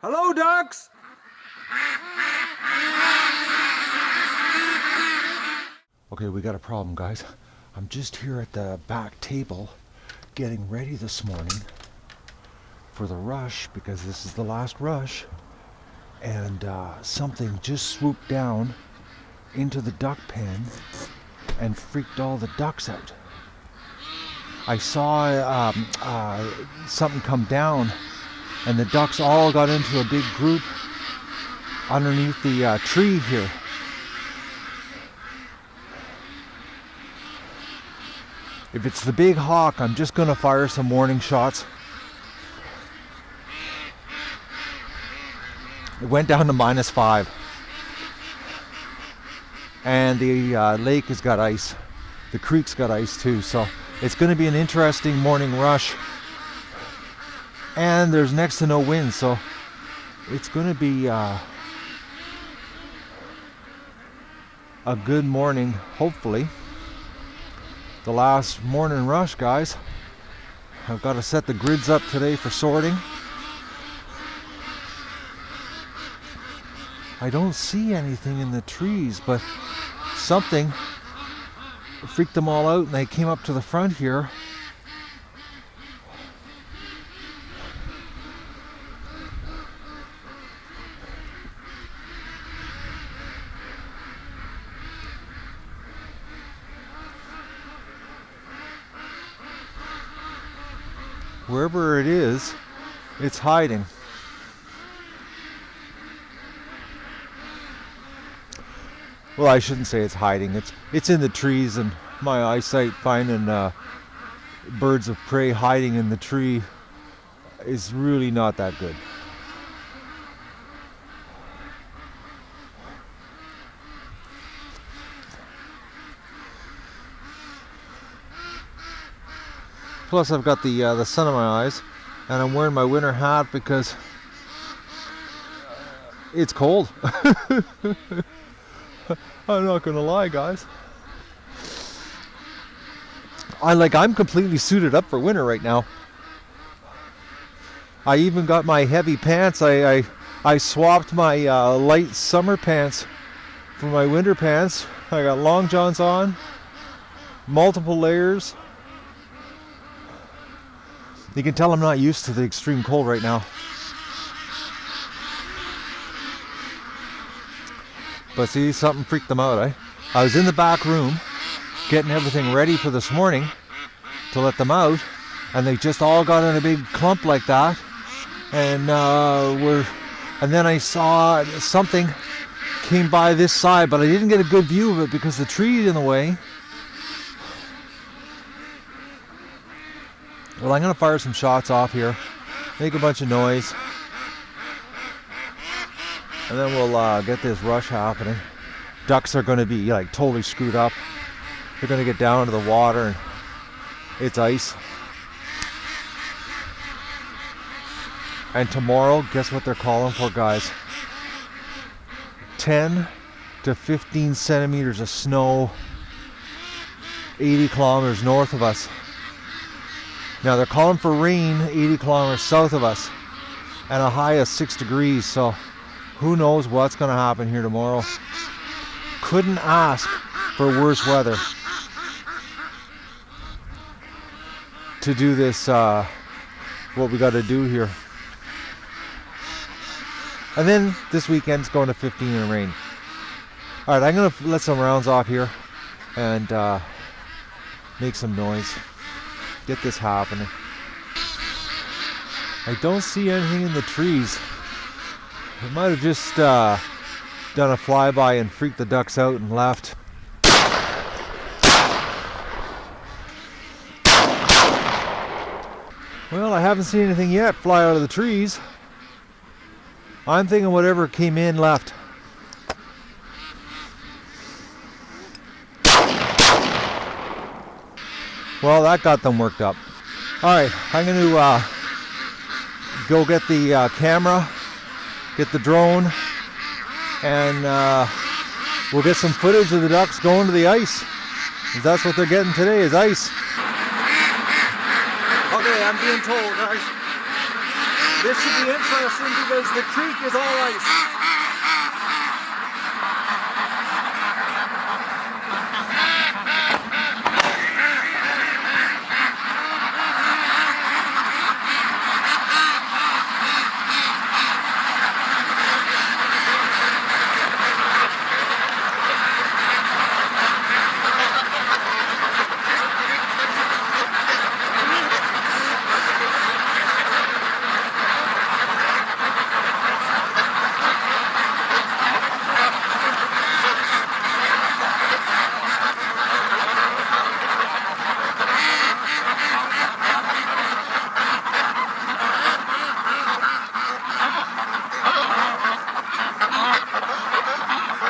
Hello, ducks! Okay, we got a problem, guys. I'm just here at the back table getting ready this morning for the rush, because this is the last rush, and something just swooped down into the duck pen and freaked all the ducks out. I saw something come down, and the ducks all got into a big group underneath the tree here. If it's the big hawk, I'm just going to fire some warning shots. It went down to -5. And the lake has got ice. The creek's got ice too. So it's going to be an interesting morning rush. And there's next to no wind. So it's going to be a good morning, hopefully. The last morning rush, guys. I've got to set the grids up today for sorting. I don't see anything in the trees, but something freaked them all out and they came up to the front here. Wherever it is, it's hiding. Well, I shouldn't say it's hiding. It's in the trees, and my eyesight finding birds of prey hiding in the tree is really not that good. Plus, I've got the sun in my eyes, and I'm wearing my winter hat because it's cold. I'm not gonna lie, guys. I'm completely suited up for winter right now. I even got my heavy pants. I swapped my light summer pants for my winter pants. I got long johns on, multiple layers. You can tell I'm not used to the extreme cold right now. But see, something freaked them out, eh? I was in the back room getting everything ready for this morning to let them out, and they just all got in a big clump like that. And then I saw something came by this side, but I didn't get a good view of it because the tree's in the way. Well, I'm gonna fire some shots off here, make a bunch of noise, and then we'll get this rush happening. Ducks are gonna be like totally screwed up. They're gonna get down to the water and it's ice. And tomorrow, guess what they're calling for, guys? 10 to 15 centimeters of snow 80 kilometers north of us. Now they're calling for rain 80 kilometers south of us and a high of 6 degrees, so who knows what's going to happen here tomorrow. Couldn't ask for worse weather to do this, what we got to do here. And then this weekend's going to 15 and rain. Alright, I'm going to let some rounds off here and make some noise. Get this happening. I don't see anything in the trees. I might have just done a flyby and freaked the ducks out and left. Well, I haven't seen anything yet fly out of the trees. I'm thinking whatever came in left. Well, that got them worked up. Alright, I'm going to go get the camera, get the drone, and we'll get some footage of the ducks going to the ice. That's what they're getting today, is ice. Okay, I'm being told, guys. This should be interesting because the creek is all ice.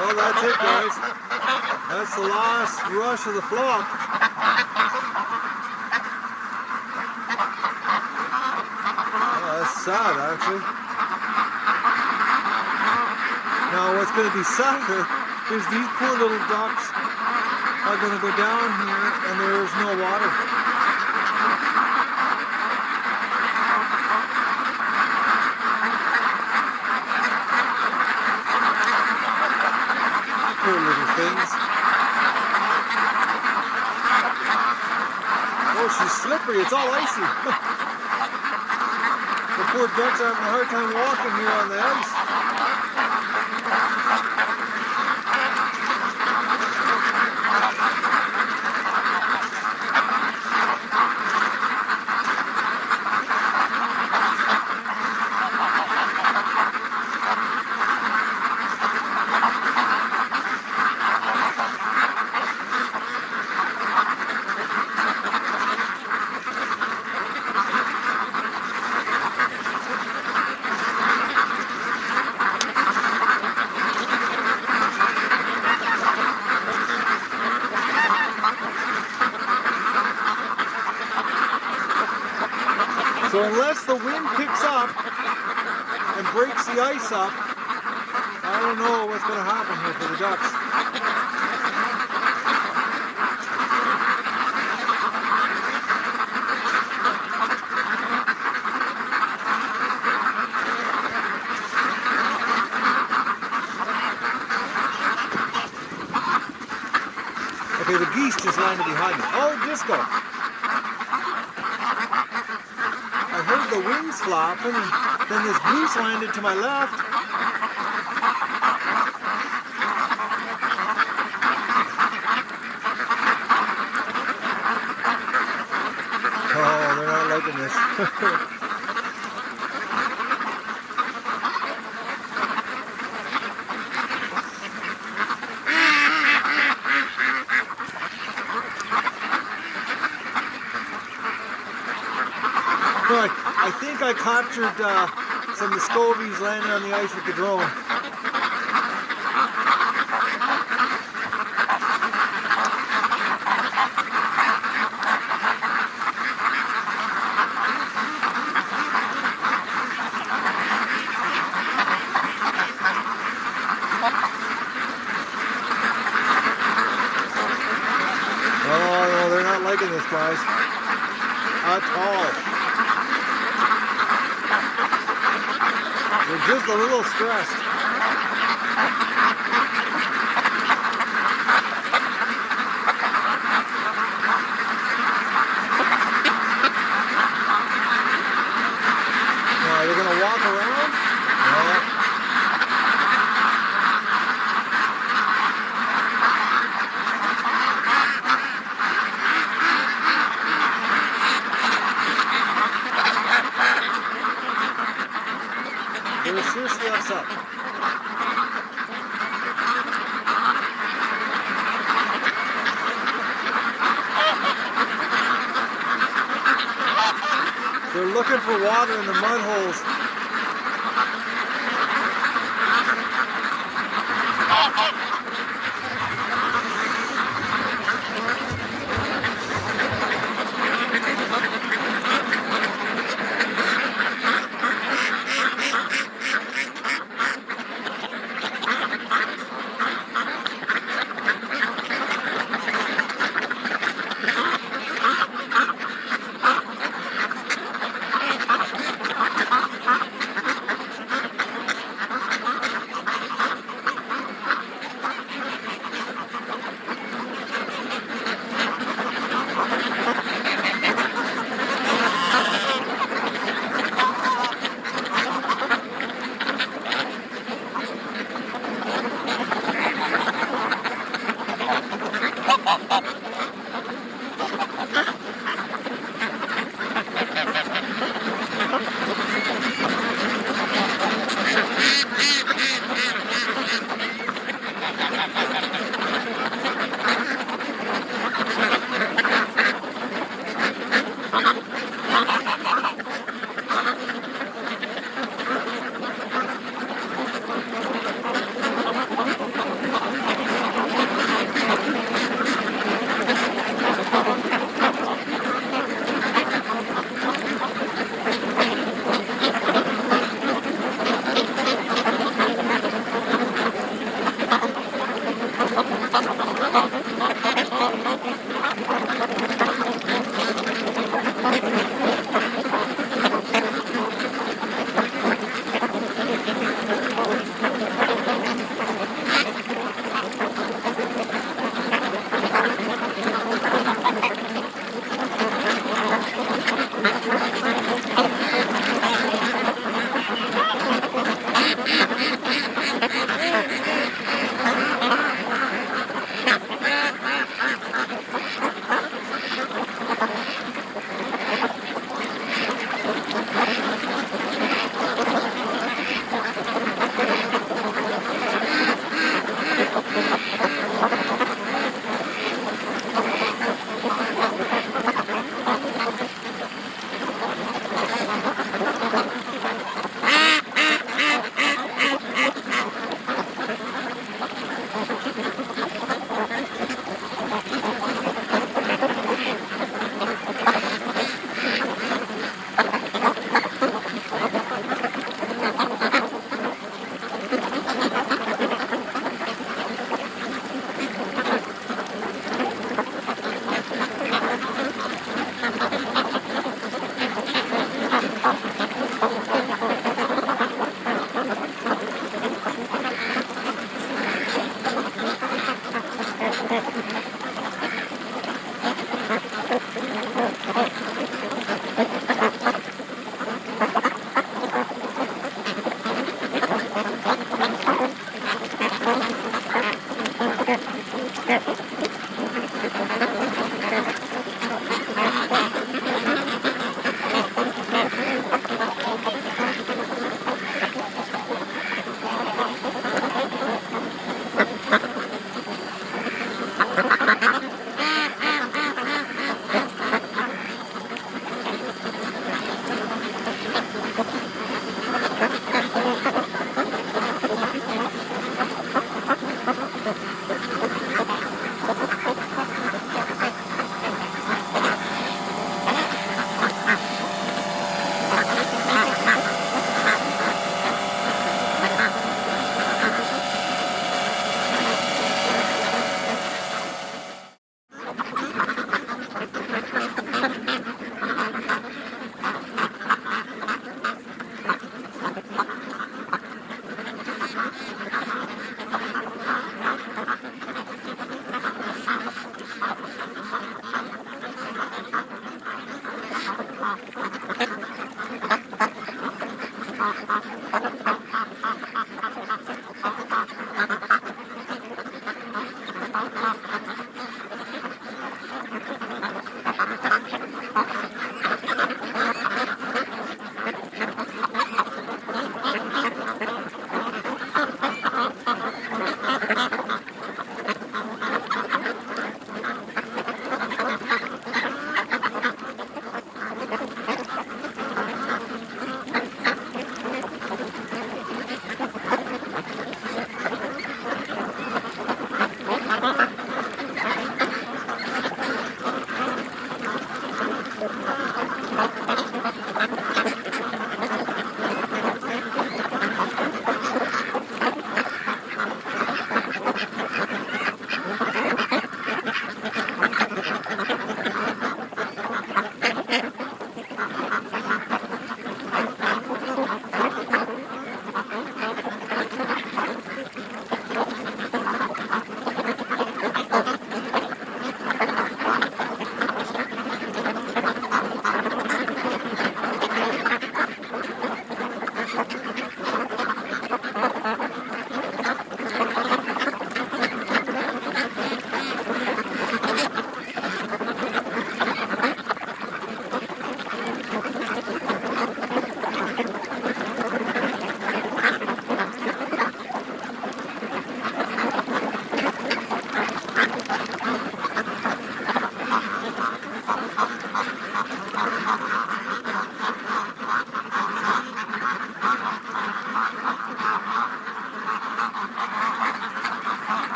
Well, that's it, guys. That's the last rush of the flock. Oh, that's sad, actually. Now, what's going to be sadder is these poor little ducks are going to go down here and there's no water. Poor little things. Oh, she's slippery. It's all icy. The poor ducks are having a hard time walking here on the ice. So unless the wind picks up and breaks the ice up, I don't know what's going to happen here for the ducks. Okay, the geese just landed behind me. Oh, disco! I heard the wings flapping, and then this goose landed to my left. Oh, they're not liking this. I think I captured some Muscovies landing on the ice with the drone. Oh, no, they're not liking this, guys. At all. They're just a little stressed. Now, they're going to walk around? No. They were seriously upset. They're looking for water in the mud holes.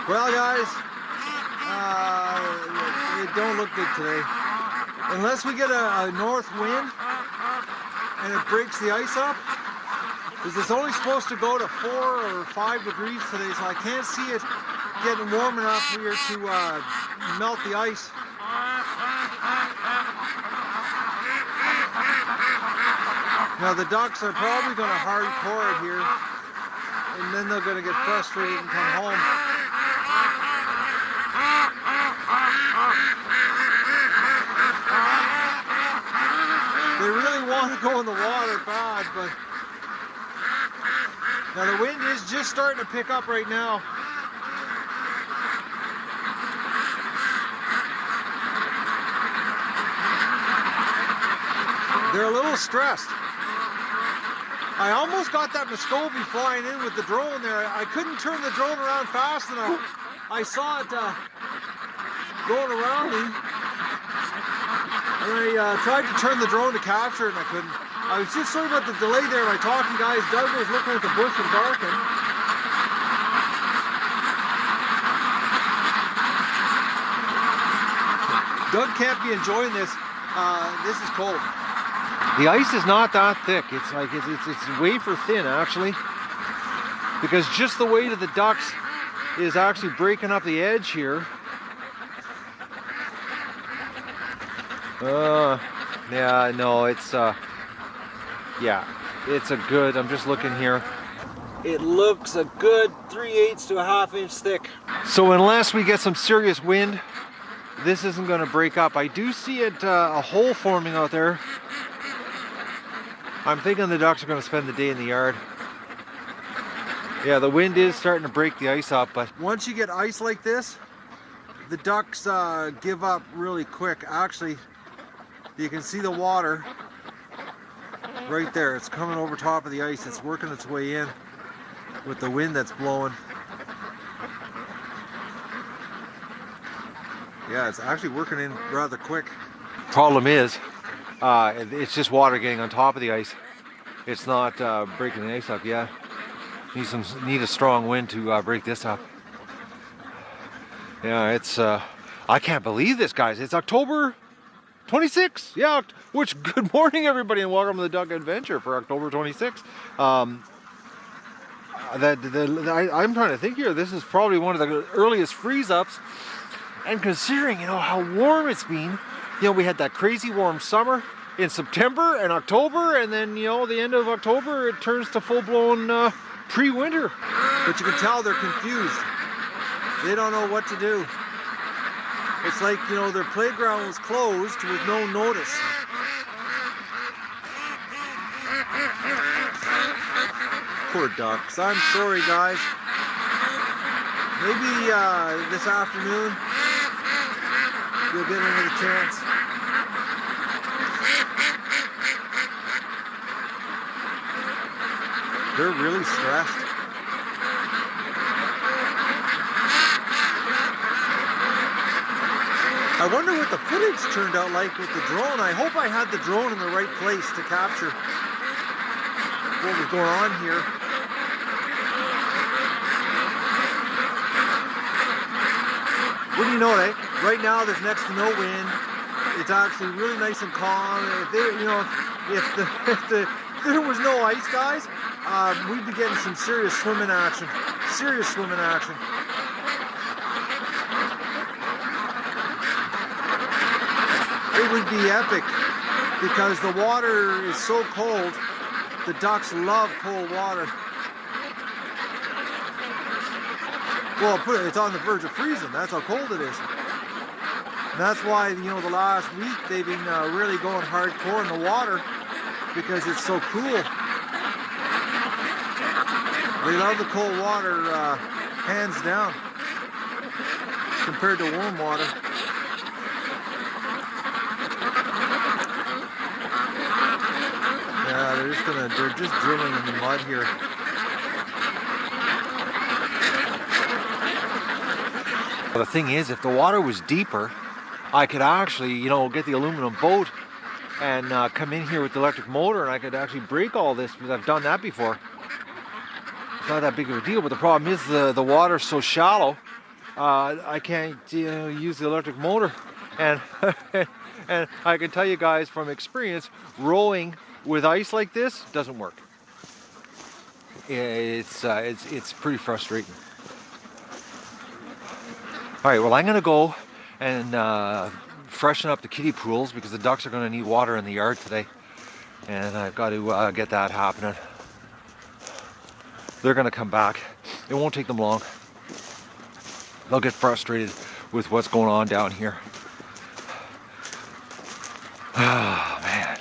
Well, guys, it don't look good today. Unless we get a north wind and it breaks the ice up, because it's only supposed to go to 4 or 5 degrees today, so I can't see it getting warm enough here to melt the ice. Now the ducks are probably going to hardcore it here, and then they're going to get frustrated and come home. They really want to go in the water bad, but now the wind is just starting to pick up right now. They're a little stressed. I almost got that Muscovy flying in with the drone there. I couldn't turn the drone around fast enough. I saw it going around me. And I tried to turn the drone to capture it and I couldn't. I was just sorry about the delay there by talking, guys. Doug was looking at the bush and barking. Doug can't be enjoying this. This is cold. The ice is not that thick. It's like it's wafer thin actually, because just the weight of the ducks is actually breaking up the edge here. Yeah, no, it's yeah, it's a good. I'm just looking here. It looks a good 3/8 to a ½ inch thick. So unless we get some serious wind, this isn't going to break up. I do see it a hole forming out there. I'm thinking the ducks are going to spend the day in the yard. Yeah, the wind is starting to break the ice up, but once you get ice like this, the ducks give up really quick. Actually, you can see the water right there. It's coming over top of the ice. It's working its way in with the wind that's blowing. Yeah, it's actually working in rather quick. Problem is, it's just water getting on top of the ice. It's not breaking the ice up yet. Need a strong wind to break this up. Yeah, it's I can't believe this, guys. It's October 26th. Yeah, which good morning, everybody, and welcome to the Duck Adventure for October 26th. I'm trying to think here. This is probably one of the earliest freeze ups. And considering, you know, how warm it's been, you know, we had that crazy warm summer in September and October, and then, you know, the end of October, it turns to full-blown pre-winter. But you can tell they're confused. They don't know what to do. It's like, you know, their playground was closed with no notice. Poor ducks. I'm sorry, guys. Maybe this afternoon you'll get another chance. They're really stressed. I wonder what the footage turned out like with the drone. I hope I had the drone in the right place to capture what was going on here. What do you know, eh? Right now there's next to no wind. It's actually really nice and calm. If there was no ice, guys, we'd be getting some serious swimming action. Serious swimming action. It would be epic because the water is so cold. The ducks love cold water. Well, it's on the verge of freezing. That's how cold it is. And that's why, you know, the last week they've been really going hardcore in the water because it's so cool. They love the cold water, hands down, compared to warm water. Yeah, they're just drilling in the mud here. The thing is, if the water was deeper, I could actually, you know, get the aluminum boat and come in here with the electric motor, and I could actually break all this because I've done that before. It's not that big of a deal, but the problem is the water's so shallow, I can't use the electric motor. And and I can tell you guys from experience, rowing with ice like this doesn't work. It's pretty frustrating. All right, well, I'm gonna go and freshen up the kiddie pools because the ducks are gonna need water in the yard today, and I've got to get that happening. They're gonna come back. It won't take them long. They'll get frustrated with what's going on down here. Oh, man.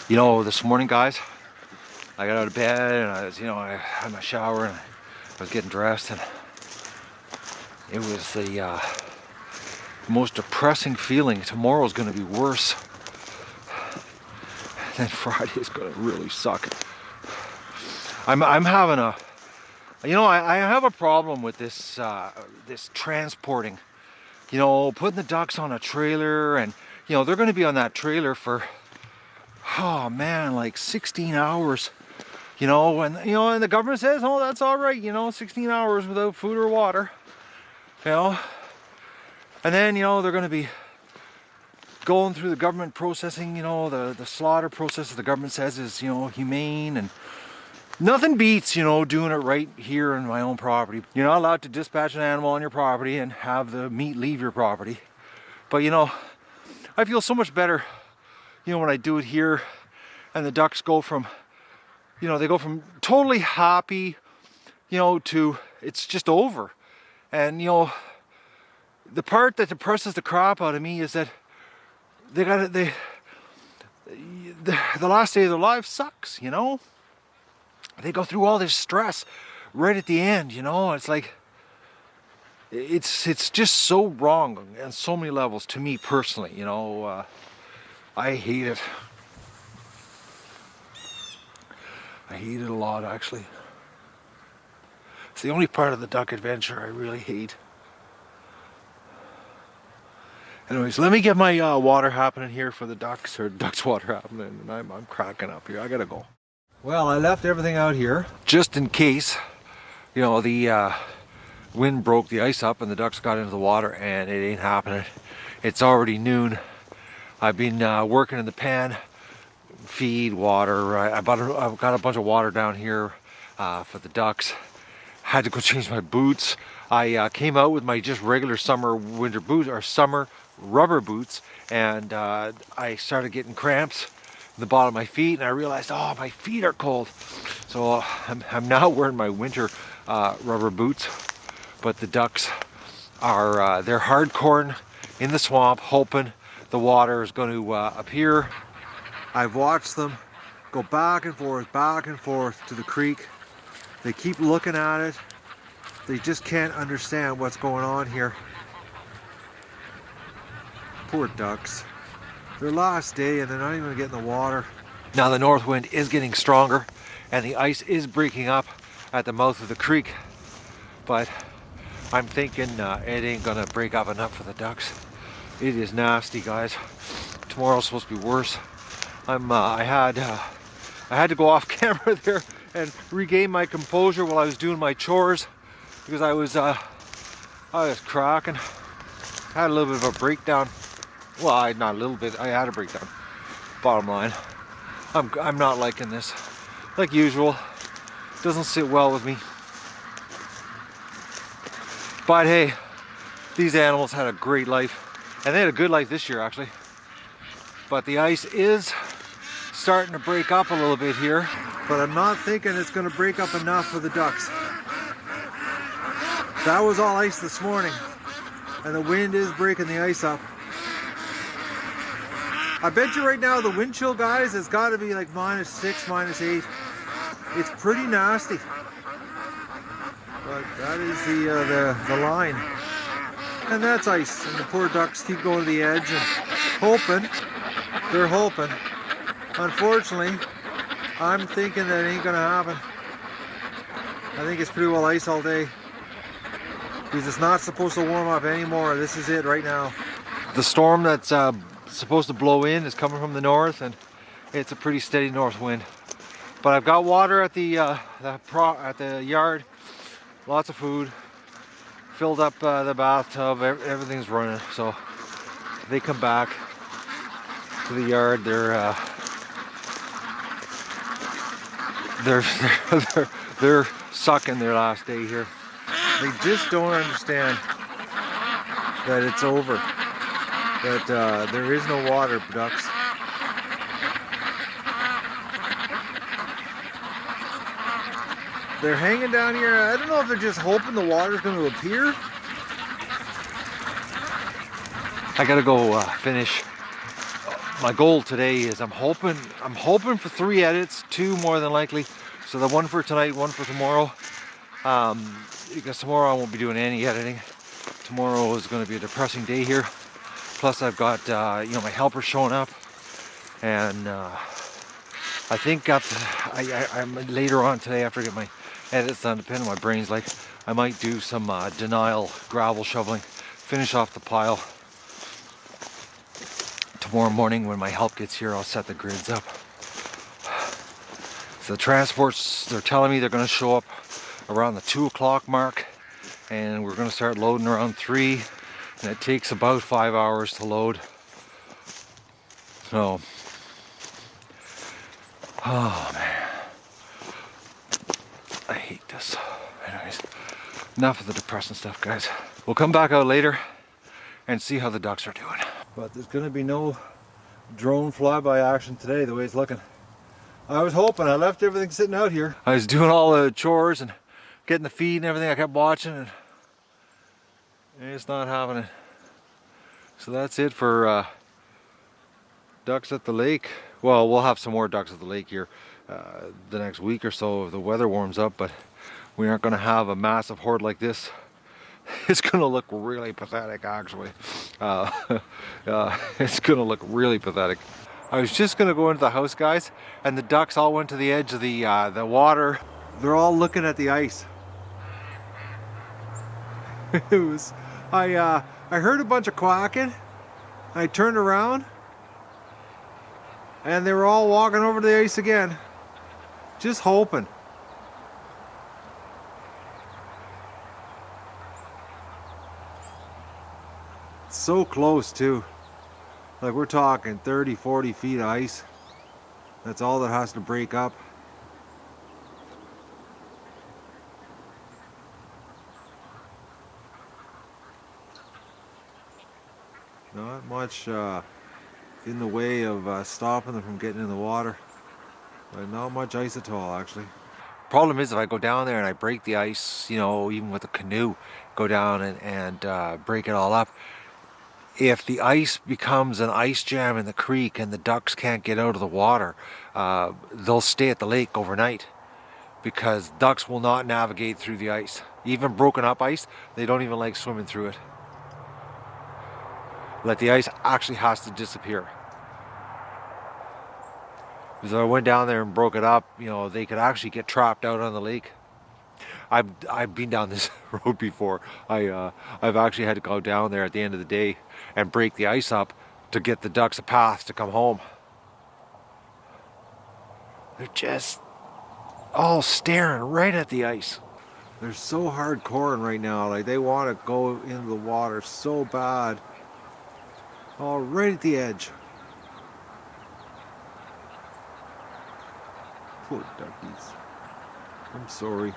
You know, this morning, guys, I got out of bed and I was, I had my shower and I was getting dressed, and it was the most depressing feeling. Tomorrow's going to be worse. And Friday is going to really suck. I'm having a, I have a problem with this this transporting you know, putting the ducks on a trailer, and you know, they're going to be on that trailer for, oh man, like 16 hours. You know, and you know, and the government says, oh, that's all right, you know, 16 hours without food or water. You know, and then, you know, they're going to be going through the government processing, you know, the slaughter process the government says is, you know, humane, and nothing beats, you know, doing it right here on my own property. You're not allowed to dispatch an animal on your property and have the meat leave your property. But, you know, I feel so much better, you know, when I do it here, and the ducks go from, you know, they go from totally happy, you know, to it's just over. And, you know, the part that depresses the crap out of me is that the last day of their life sucks, you know? They go through all this stress right at the end, you know? It's like, it's just so wrong on so many levels to me personally, you know? I hate it. I hate it a lot, actually. It's the only part of the duck adventure I really hate. Anyways, let me get my water happening here for the ducks, or ducks water happening, and I'm cracking up here. I gotta go. Well, I left everything out here just in case, you know, the wind broke the ice up and the ducks got into the water, and it ain't happening. It's already noon. I've been working in the pan, feed, water. I've got a bunch of water down here for the ducks. Had to go change my boots. I came out with my just regular summer winter boots, or summer rubber boots, and I started getting cramps in the bottom of my feet, and I realized, oh, my feet are cold. So I'm now wearing my winter rubber boots. But the ducks are they're hardcore in the swamp, hoping the water is going to appear. I've watched them go back and forth to the creek. They keep looking at it. They just can't understand what's going on here. Poor ducks. Their last day and they're not even getting the water. Now the north wind is getting stronger and the ice is breaking up at the mouth of the creek. But I'm thinking it ain't gonna break up enough for the ducks. It is nasty, guys. Tomorrow's supposed to be worse. I had to go off camera there and regain my composure while I was doing my chores, because I was cracking. I had a little bit of a breakdown. Well, not a little bit. I had a breakdown. Bottom line, I'm not liking this. Like usual, doesn't sit well with me. But hey, these animals had a great life, and they had a good life this year actually. But the ice is starting to break up a little bit here. But I'm not thinking it's going to break up enough for the ducks. That was all ice this morning, and the wind is breaking the ice up. I bet you right now the wind chill, guys, has got to be like -6, -8. It's pretty nasty. But that is the line. And that's ice, and the poor ducks keep going to the edge and hoping. They're hoping. Unfortunately, I'm thinking that ain't gonna happen. I think it's pretty well ice all day, because it's not supposed to warm up anymore. This is it right now. The storm that's supposed to blow in is coming from the north, and it's a pretty steady north wind. But I've got water at the yard, lots of food, filled up the bathtub, everything's running. So they come back to the yard. They're sucking their last day here. They just don't understand that it's over, that there is no water, ducks. They're hanging down here. I don't know if they're just hoping the water's going to appear. I gotta go finish. My goal today is I'm hoping for 3 edits, 2 more than likely. So the one for tonight, one for tomorrow. Because tomorrow I won't be doing any editing. Tomorrow is going to be a depressing day here. Plus I've got my helper showing up, and I think I'm later on today, after I get my edits done, depending on my brain's like, I might do some denial gravel shoveling finish off the pile. Tomorrow morning when my help gets here, I'll set the grids up. So the transports, they're telling me they're going to show up around the 2 o'clock mark, and we're going to start loading around 3, and it takes about 5 hours to load. So, oh man, I hate this. Anyways, enough of the depressing stuff, guys. We'll come back out later and see how the ducks are doing. But there's going to be no drone flyby action today, the way it's looking. I was hoping. I left everything sitting out here. I was doing all the chores and getting the feed and everything. I kept watching, and it's not happening. So that's it for ducks at the lake. Well, we'll have some more ducks at the lake here the next week or so if the weather warms up, but we aren't going to have a massive horde like this. It's going to look really pathetic, actually. It's going to look really pathetic. I was just going to go into the house, guys, and the ducks all went to the edge of the water. They're all looking at the ice. It was, I heard a bunch of quacking. I turned around, and they were all walking over to the ice again, just hoping. So close too. Like we're talking 30, 40 feet of ice. That's all that has to break up. Not much in the way of stopping them from getting in the water. But not much ice at all, actually. Problem is, if I go down there and I break the ice, you know, even with a canoe, go down and break it all up. If the ice becomes an ice jam in the creek and the ducks can't get out of the water, they'll stay at the lake overnight, because ducks will not navigate through the ice. Even broken up ice, they don't even like swimming through it. Like the ice actually has to disappear. Because if I went down there and broke it up, you know, they could actually get trapped out on the lake. I've been down this road before. I've actually had to go down there at the end of the day and break the ice up to get the ducks a path to come home. They're just all staring right at the ice. They're so hardcore right now. Like they want to go into the water so bad. All right at the edge. Poor duckies. I'm sorry.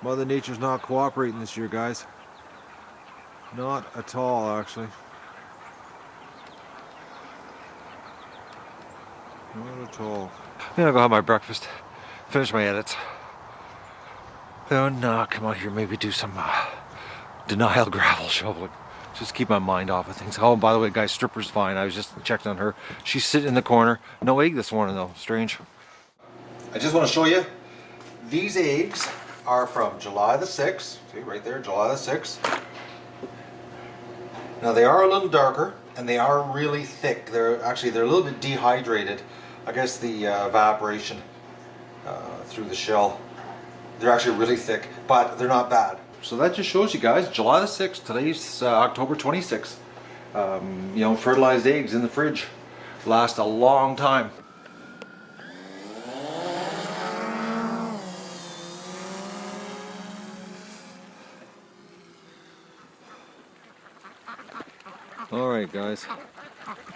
Mother Nature's not cooperating this year, guys. Not at all, actually. Not at all. Then I'll go have my breakfast, finish my edits. Then come out here, maybe do some denial gravel shoveling. Just keep my mind off of things. Oh, by the way, guys, Stripper's fine. I was just checking on her. She's sitting in the corner. No egg this morning, though. Strange. I just want to show you. These eggs are from July the 6th. See, right there, July the 6th. Now, they are a little darker, and they are really thick. They're a little bit dehydrated. I guess the evaporation through the shell. They're actually really thick, but they're not bad. So that just shows you guys, July the 6th, today's October 26th. You know, fertilized eggs in the fridge last a long time. Alright guys,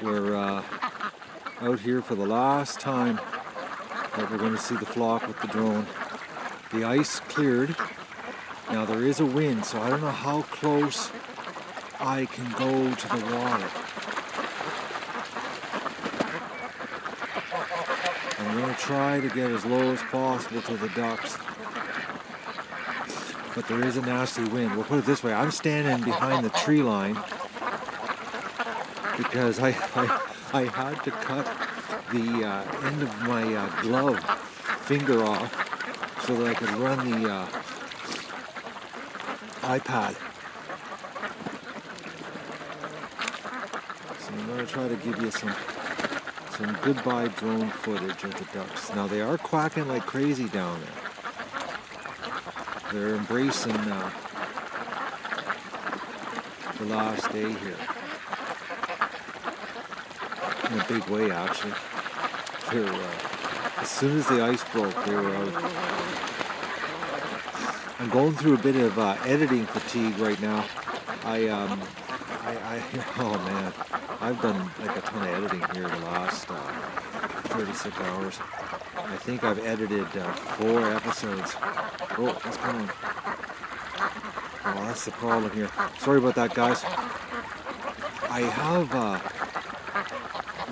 we're out here for the last time that we're going to see the flock with the drone. The ice cleared. Now there is a wind, so I don't know how close I can go to the water. I'm going to try to get as low as possible to the ducks. But there is a nasty wind. We'll put it this way, I'm standing behind the tree line because I had to cut the end of my glove finger off so that I could run the iPad. So I'm going to try to give you some goodbye drone footage of the ducks. Now they are quacking like crazy down there. They're embracing the last day here. In a big way, actually. As soon as the ice broke, they were out. I'm going through a bit of editing fatigue right now. Oh man, I've done like a ton of editing here the last 36 hours. I think I've edited 4 episodes. Oh, what's going on? Oh, that's the problem here. Sorry about that, guys. I have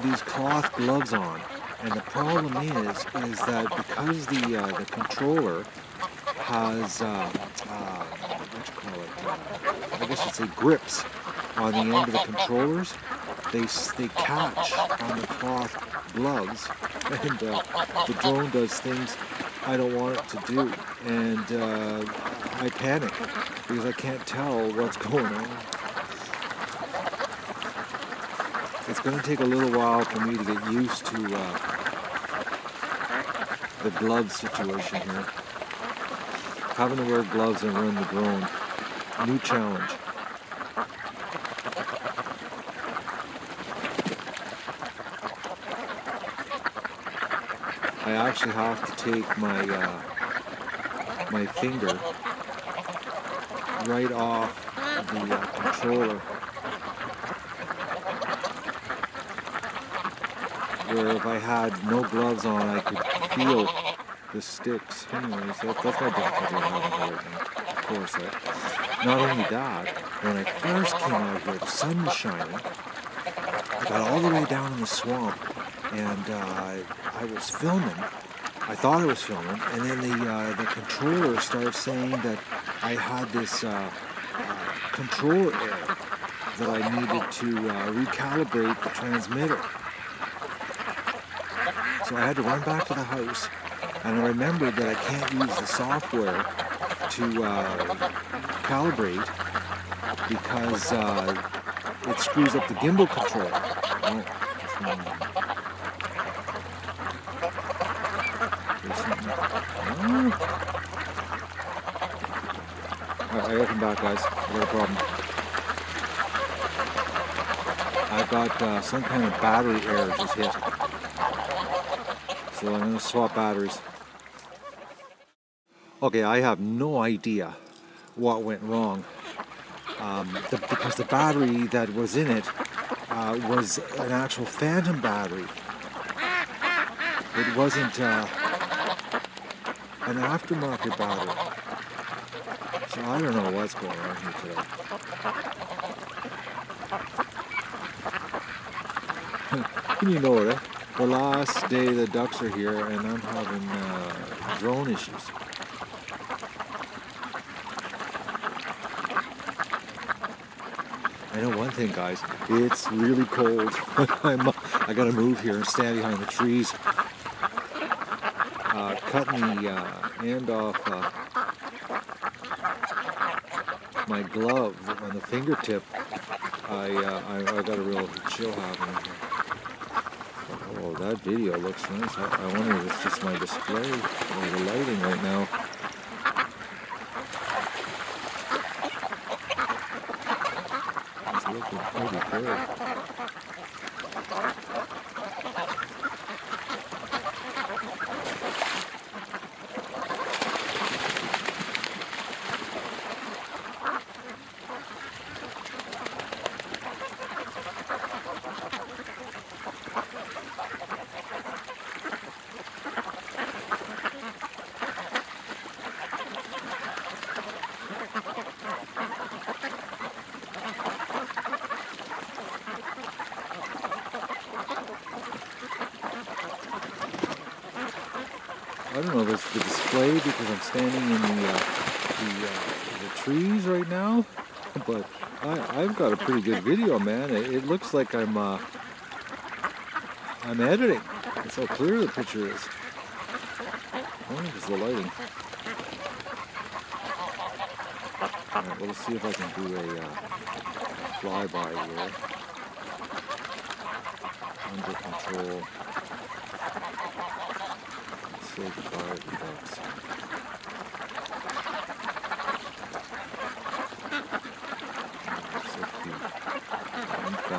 these cloth gloves on, and the problem is that because the controller has what you call it? I guess you'd say grips on the end of the controllers. They catch on the cloth gloves, and the drone does things I don't want it to do, and I panic because I can't tell what's going on. It's going to take a little while for me to get used to the glove situation here. Having to wear gloves and run the drone, new challenge. I actually have to take my my finger right off the controller, where if I had no gloves on, I could feel the sticks. Anyways, that's my difficulty I'm having here right now. Of course, not only that, when I first came out here, the sun was shining. I got all the way down in the swamp, and I was filming. I thought I was filming, and then the controller started saying that I had this controller error, that I needed to recalibrate the transmitter. So I had to run back to the house, and I remembered that I can't use the software to calibrate because it screws up the gimbal controller. Oh, Alright, I gotta come back, guys. I got a problem. I've got some kind of battery error just hit. So I'm going to swap batteries. Okay, I have no idea what went wrong. Because the battery that was in it was an actual phantom battery. It wasn't an aftermarket battery. So I don't know what's going on here today. And you know it, the last day the ducks are here and I'm having drone issues. I know one thing, guys, it's really cold. I gotta move here and stand behind the trees. Cutting the end off my glove on the fingertip. I got a real chill happening here. Oh, that video looks nice. I wonder if it's just my display or the lighting right now. It's looking pretty good. I don't know if it's the display because I'm standing in the trees right now, but I've got a pretty good video, man. It looks like I'm editing. That's how clear the picture is. I wonder if it's the lighting. Alright, well, let's see if I can do a flyby here. Under control. Say goodbye to the ducks. So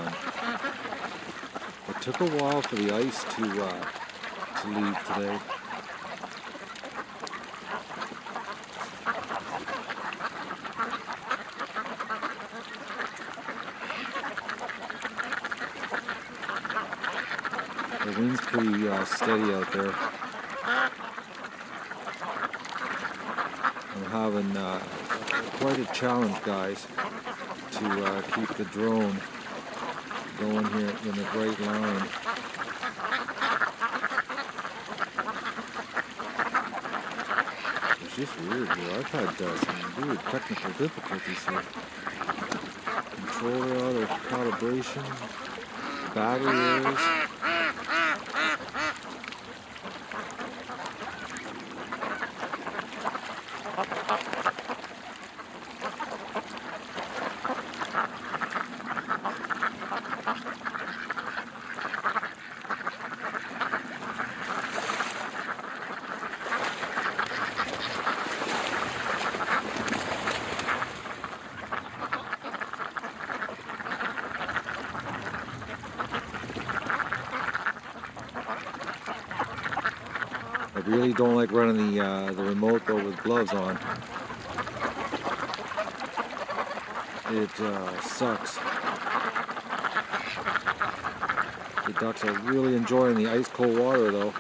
and it took a while for the ice to leave today. The wind's pretty steady out there. I'm having quite a challenge, guys, to keep the drone going here in the right line. It's just weird here. I've had some weird technical difficulties here. Controller out of calibration, battery errors. I really don't like running the remote though with gloves on. It sucks. The ducks are really enjoying the ice cold water though.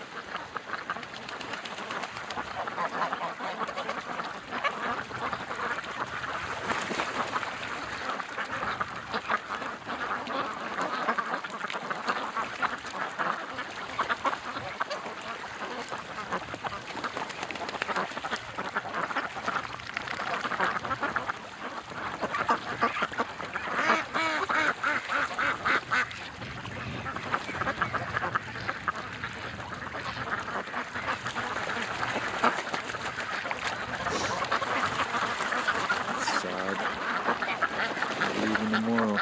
Tomorrow.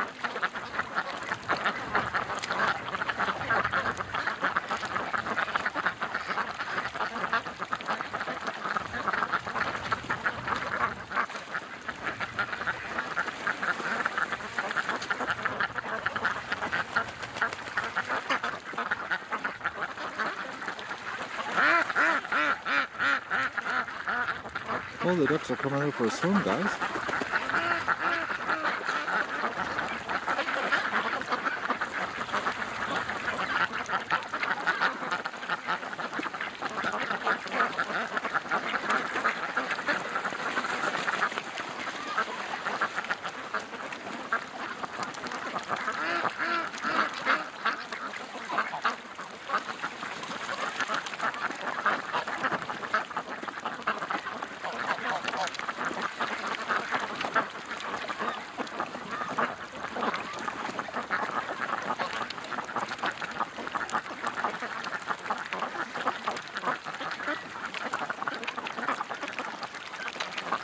Oh, the ducks are coming out for a swim, guys.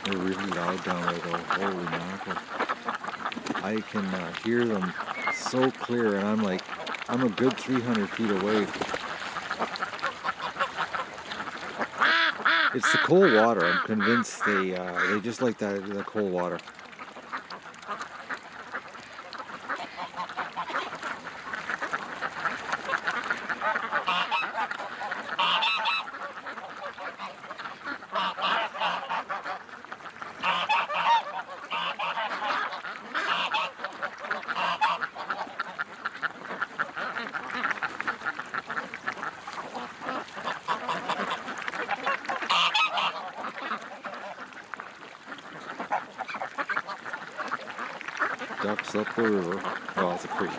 They're really loud down there though, holy mackerel. I can hear them so clear and I'm a good 300 feet away. It's the cold water, I'm convinced they just like the cold water. Ducks up the river. Oh, it's a creek.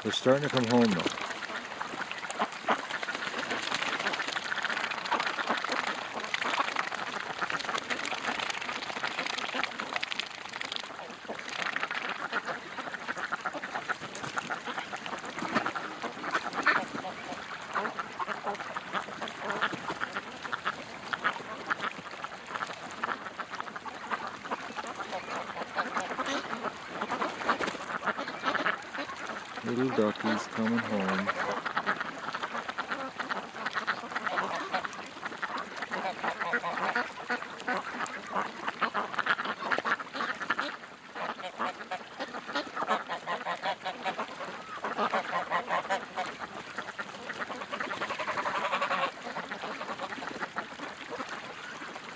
They're starting to come home though. Little duckies coming home.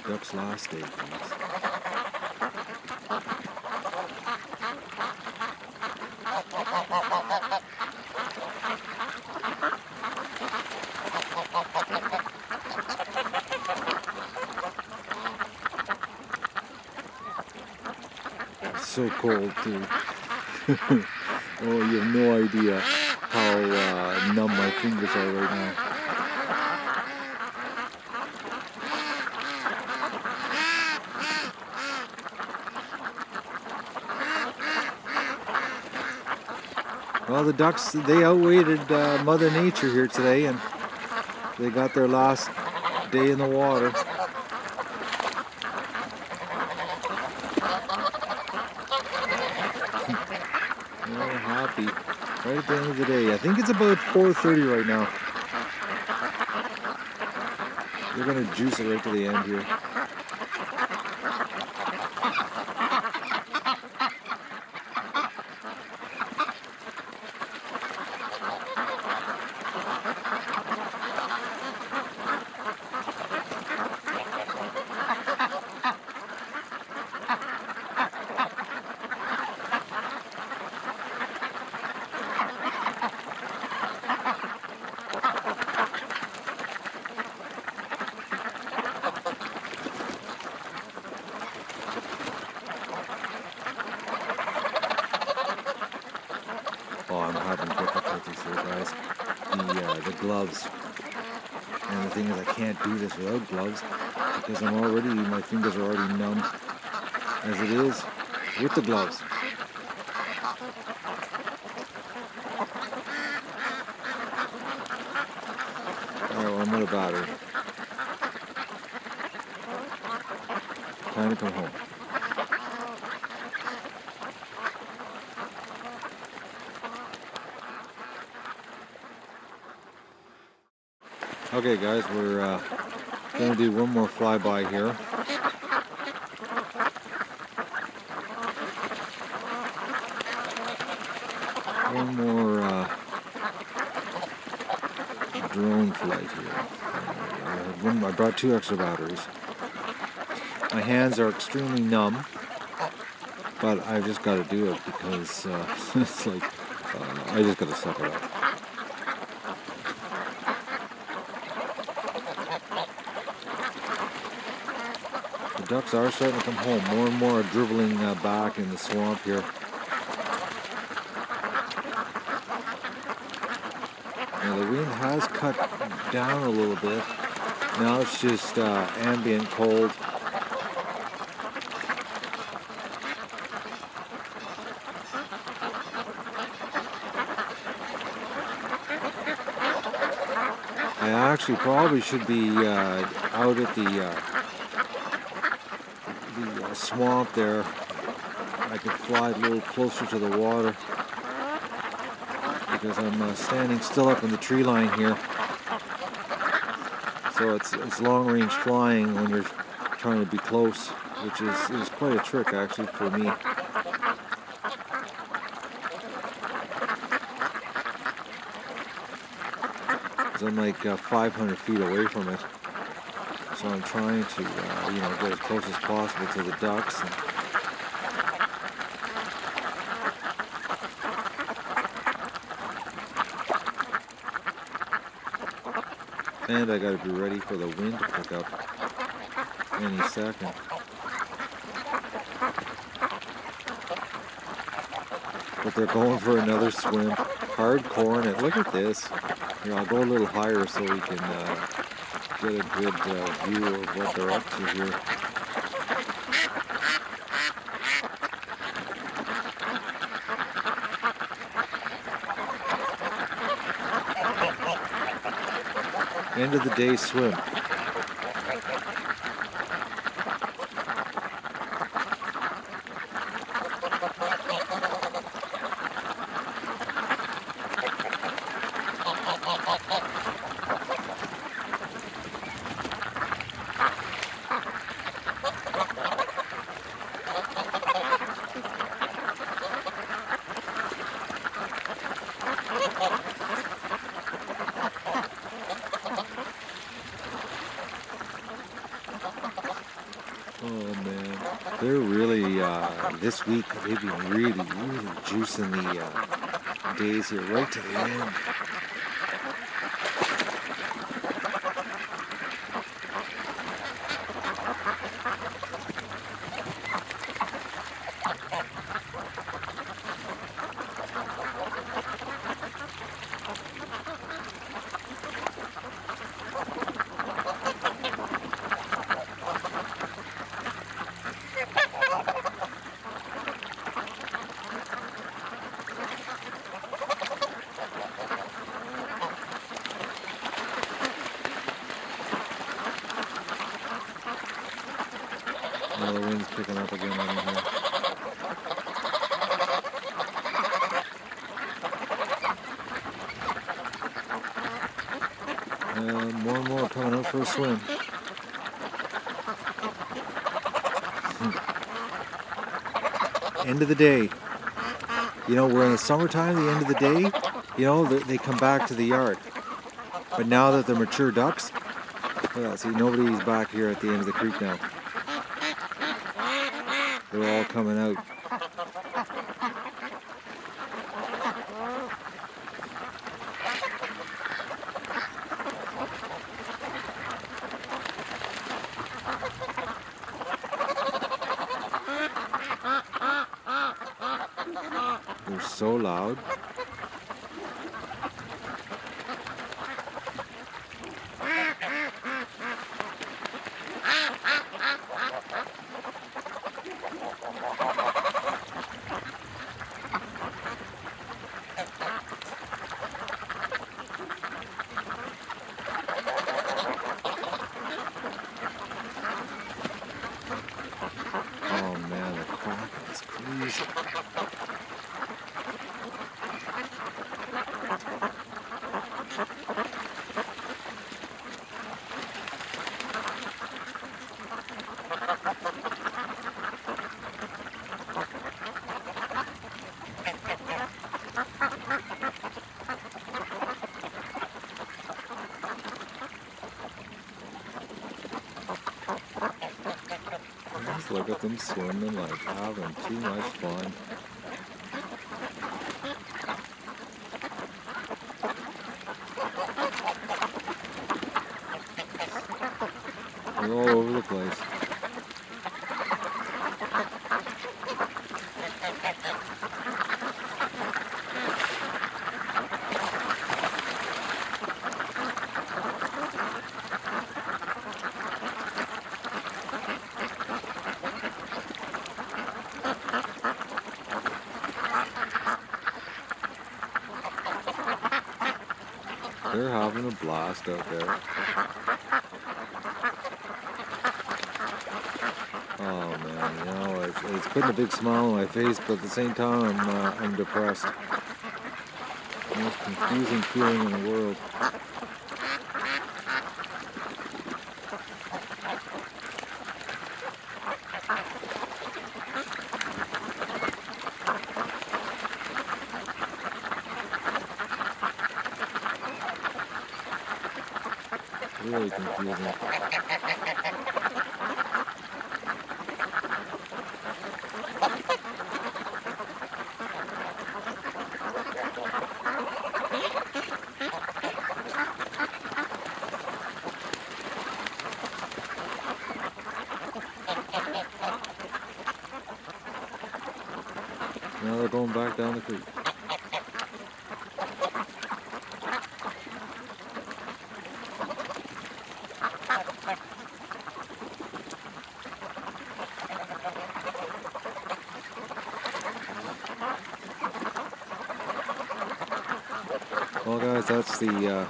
Duck's last day, guys. It's so cold too. Oh, you have no idea how numb my fingers are right now. Well, the ducks, they outweighted Mother Nature here today, and they got their last day in the water. They're happy right at the end of the day. I think it's about 4:30 right now. They're going to juice it right to the end here. Oh, I'm having difficulties here, guys. The gloves. And the thing is, I can't do this without gloves because my fingers are already numb as it is with the gloves. Alright, well, I'm out of battery. Time to come home. Okay guys, we're going to do one more flyby here. One more drone flight here. I brought 2 extra batteries. My hands are extremely numb, but I've just got to do it because it's like, I just got to suck it up. The ducks are starting to come home. More and more are dribbling back in the swamp here. Now the wind has cut down a little bit. Now it's just ambient cold. I actually probably should be out at the swamp there. I could fly a little closer to the water because I'm standing still up in the tree line here. So it's long range flying when you're trying to be close, which is quite a trick actually for me. I'm like 500 feet away from it, so I'm trying to get as close as possible to the ducks. And I got to be ready for the wind to pick up any second. But they're going for another swim, hardcore in it. Look at this. Here, I'll go a little higher so we can get a good view of what they're up to here. End of the day swim. This week they've been really juicing the days here right to the end. Now the wind's picking up again out in here. More and more coming out for a swim. End of the day. You know, we're in the summertime, the end of the day, you know, they come back to the yard. But now that they're mature ducks, yeah, see, nobody's back here at the end of the creek now. They're all coming out. They're so loud. Oh man, the quack is crazy. Just look at them swimming like having too much fun. They're all over the place. They're having a blast out there. Oh man, you know, it's putting a big smile on my face, but at the same time, I'm depressed. The most confusing feeling in the world. Really confusing. Now they're going back down the creek. Well guys, that's the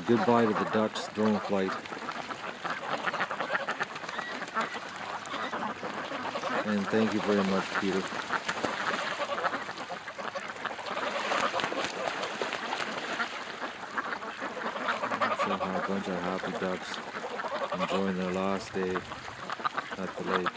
goodbye to the ducks drone flight. And thank you very much, Peter. So a bunch of happy ducks enjoying their last day at the lake.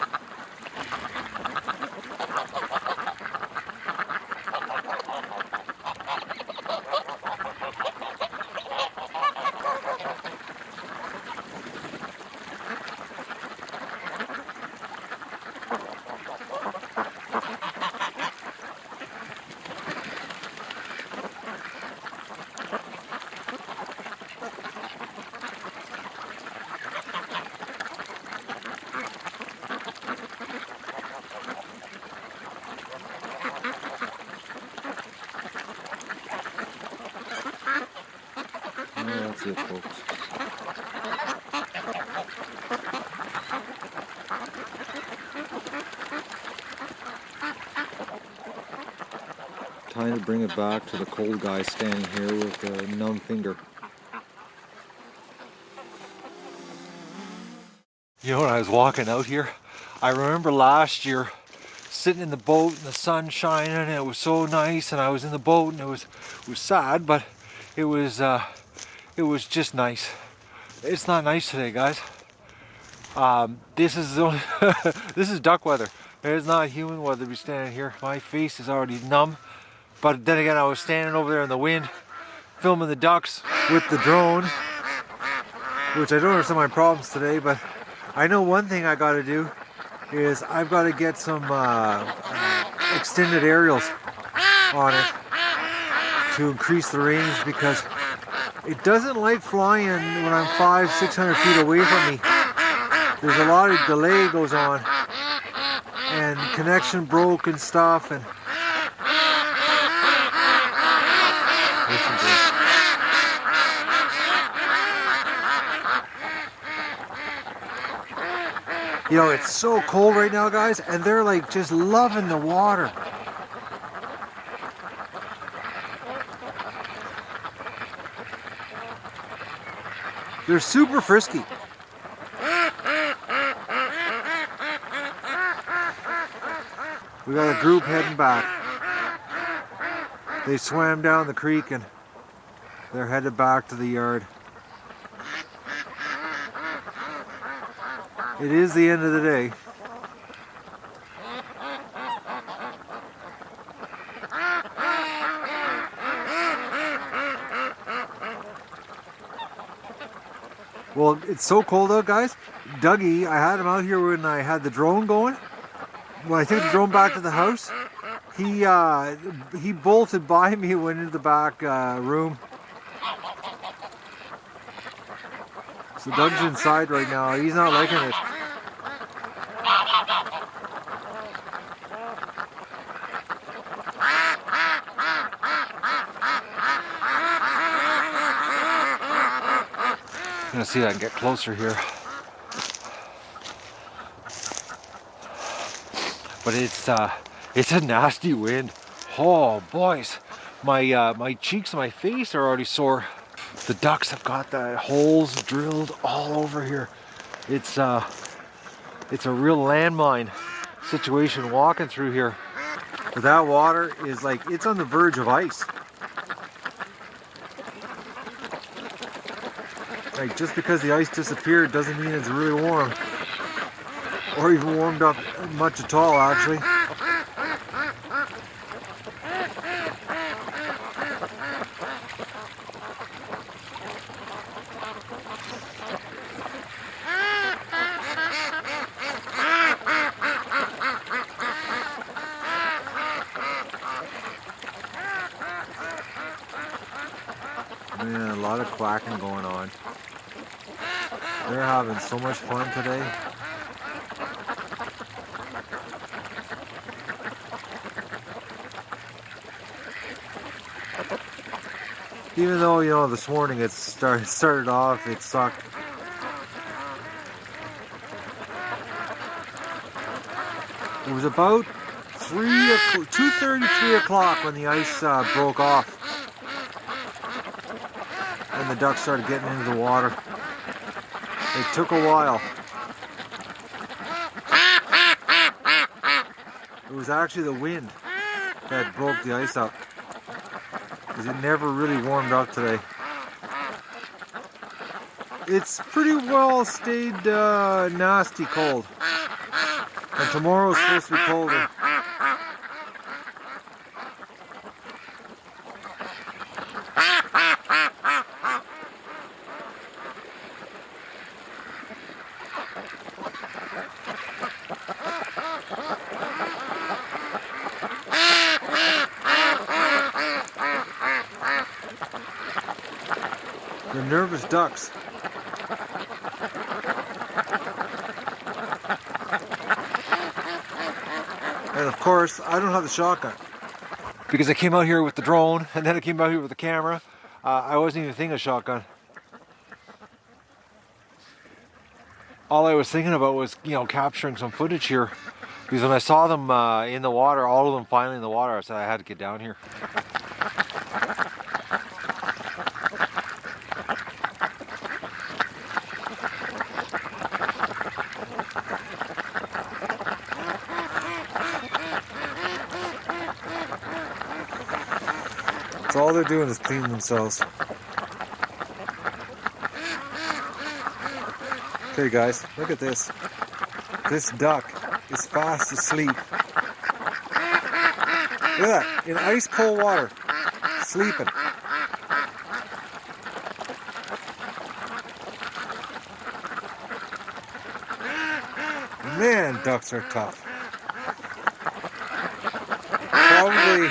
That's it, folks. Time to bring it back to the cold guy standing here with a numb finger. You know, when I was walking out here, I remember last year sitting in the boat and the sun shining and it was so nice, and I was in the boat and it was sad, but it was just nice. It's not nice today, guys. This is only this is duck weather. It's not human weather to be standing here. My face is already numb, but then again, I was standing over there in the wind filming the ducks with the drone, which I don't understand my problems today, but I know one thing I got to do is I've got to get some extended aerials on it to increase the range, because it doesn't like flying when I'm 500-600 feet away from me. There's a lot of delay goes on, and connection broke and stuff, and you know, it's so cold right now, guys, and they're like just loving the water. They're super frisky. We got a group heading back. They swam down the creek and they're headed back to the yard. It is the end of the day. Well, it's so cold out, guys. Dougie, I had him out here when I had the drone going. When I took the drone back to the house, he bolted by me and went into the back room. So Doug's inside right now. He's not liking it. I'm gonna see if I can get closer here. But it's a nasty wind. Oh, boys, my cheeks and my face are already sore. The ducks have got the holes drilled all over here. It's a real landmine situation walking through here. But that water is like, it's on the verge of ice. Like, just because the ice disappeared doesn't mean it's really warm. Or even warmed up much at all, actually. Man, a lot of quacking going on. They're having so much fun today. Even though, you know, this morning it started off, it sucked. It was about 2:30, 3 o'clock when the ice broke off. And the ducks started getting into the water. It took a while. It was actually the wind that broke the ice up, because it never really warmed up today. It's pretty well stayed nasty cold. And tomorrow's supposed to be colder. They're nervous ducks. And of course, I don't have the shotgun, because I came out here with the drone and then I came out here with the camera. I wasn't even thinking of shotgun. all I was thinking about was, you know, capturing some footage here. Because when I saw them in the water, all of them finally in the water, I said I had to get down here. So all they're doing is cleaning themselves. Okay guys, look at this. This duck is fast asleep. Look at that, in ice cold water, sleeping. Man, ducks are tough. Probably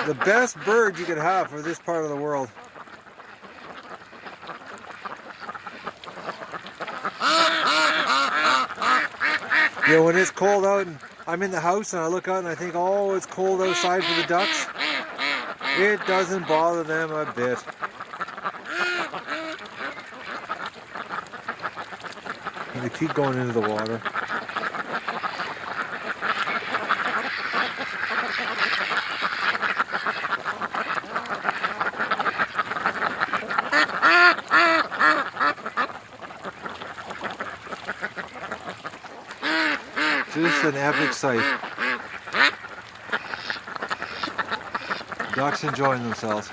the best bird you could have for this part of the world. You know, when it's cold out and I'm in the house and I look out and I think, oh, it's cold outside for the ducks, it doesn't bother them a bit. And they keep going into the water. Just an epic sight. Ducks enjoying themselves.